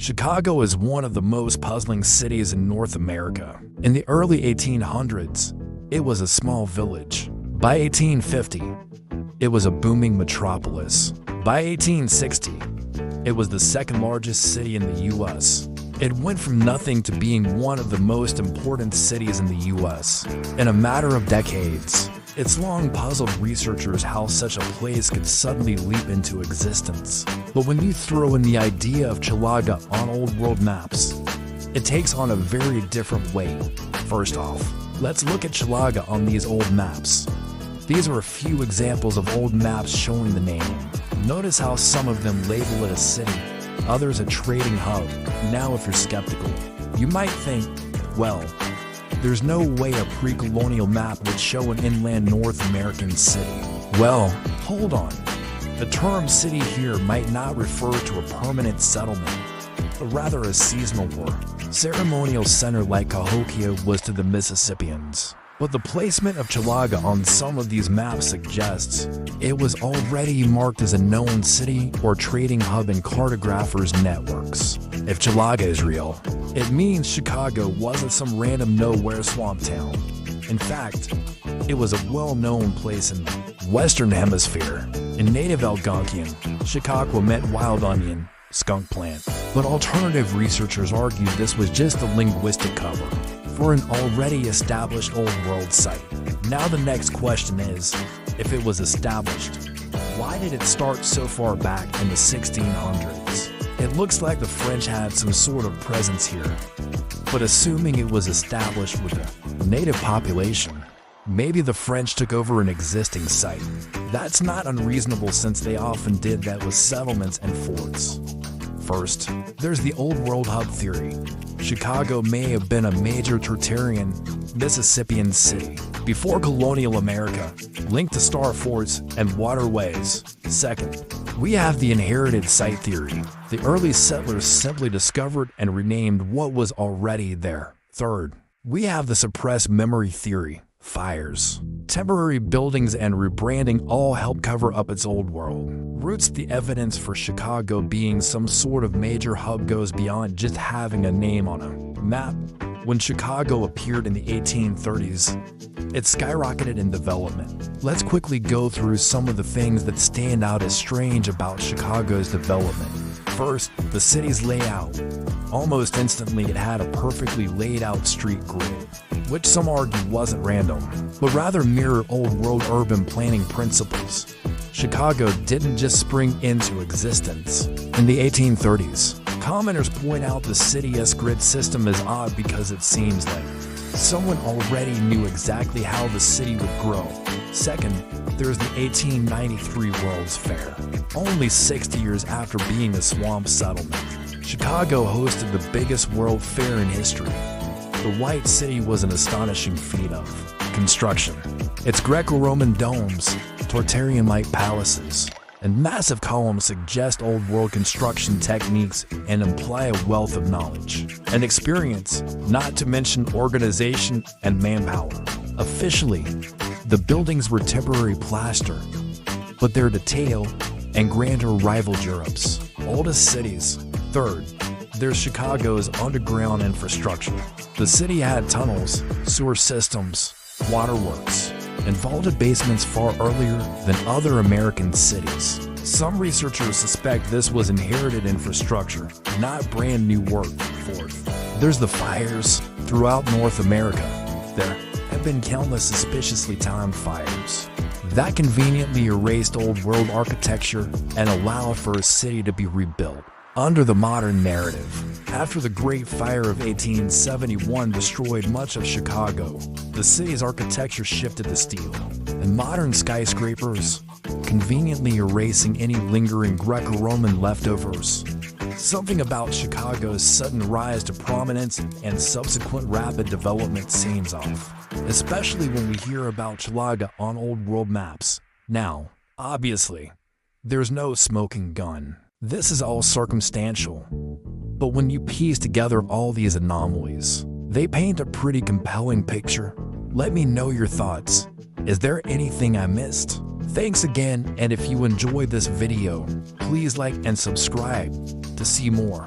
Chicago is one of the most puzzling cities in North America. In the early 1800s, it was a small village. By 1850, it was a booming metropolis. By 1860, it was the second largest city in the U.S. It went from nothing to being one of the most important cities in the U.S. in a matter of decades. It's long puzzled researchers how such a place could suddenly leap into existence. But when you throw in the idea of Chilaga on old world maps, it takes on a very different weight. First off, let's look at Chilaga on these old maps. These are a few examples of old maps showing the name. Notice how some of them label it a city, others a trading hub. Now if you're skeptical, you might think, well, there's no way a pre-colonial map would show an inland North American city. Well, hold on. The term city here might not refer to a permanent settlement, but rather a seasonal or ceremonial center like Cahokia was to the Mississippians. But the placement of Chilaga on some of these maps suggests it was already marked as a known city or trading hub in cartographers' networks. If Chilaga is real, it means Chicago wasn't some random nowhere swamp town. In fact, it was a well-known place in the Western Hemisphere. In native Algonquian, Chicago meant wild onion, skunk plant. But alternative researchers argue this was just a linguistic cover for an already established old world site. Now the next question is, if it was established, why did it start so far back in the 1600s? It looks like the French had some sort of presence here, but assuming it was established with a native population, maybe the French took over an existing site. That's not unreasonable since they often did that with settlements and forts. First, there's the Old World Hub theory. Chicago may have been a major tertiary Mississippian city before colonial America, linked to star forts and waterways. Second, we have the inherited site theory. The early settlers simply discovered and renamed what was already there. Third, we have the suppressed memory theory. Fires, temporary buildings, and rebranding all help cover up its old world. Roots the evidence for Chicago being some sort of major hub goes beyond just having a name on a map. When Chicago appeared in the 1830s, it skyrocketed in development. Let's quickly go through some of the things that stand out as strange about Chicago's development. First, the city's layout. Almost instantly, it had a perfectly laid out street grid, which some argue wasn't random, but rather mirrored old world urban planning principles. Chicago didn't just spring into existence. In the 1830s, commenters point out the city's grid system is odd because it seems like someone already knew exactly how the city would grow. Second, there's the 1893 World's Fair. Only 60 years after being a swamp settlement, Chicago hosted the biggest World Fair in history. The White City was an astonishing feat of construction. Its Greco-Roman domes, Tortarian-like palaces, and massive columns suggest old world construction techniques and imply a wealth of knowledge and experience, not to mention organization and manpower. Officially, the buildings were temporary plaster, but their detail and grandeur rivaled Europe's oldest cities. Third, there's Chicago's underground infrastructure. The city had tunnels, sewer systems, waterworks, and vaulted basements far earlier than other American cities. Some researchers suspect this was inherited infrastructure, not brand new work. Fourth, there's the fires throughout North America. There have been countless suspiciously timed fires that conveniently erased old world architecture and allowed for a city to be rebuilt under the modern narrative. After the Great Fire of 1871 destroyed much of Chicago, the city's architecture shifted to steel and modern skyscrapers, conveniently erasing any lingering Greco-Roman leftovers. Something about Chicago's sudden rise to prominence and subsequent rapid development seems off, especially when we hear about Chilaga on old world maps. Now, obviously, there's no smoking gun. This is all circumstantial, but when you piece together all these anomalies, they paint a pretty compelling picture. Let me know your thoughts. Is there anything I missed? Thanks again, and if you enjoyed this video, please like and subscribe to see more.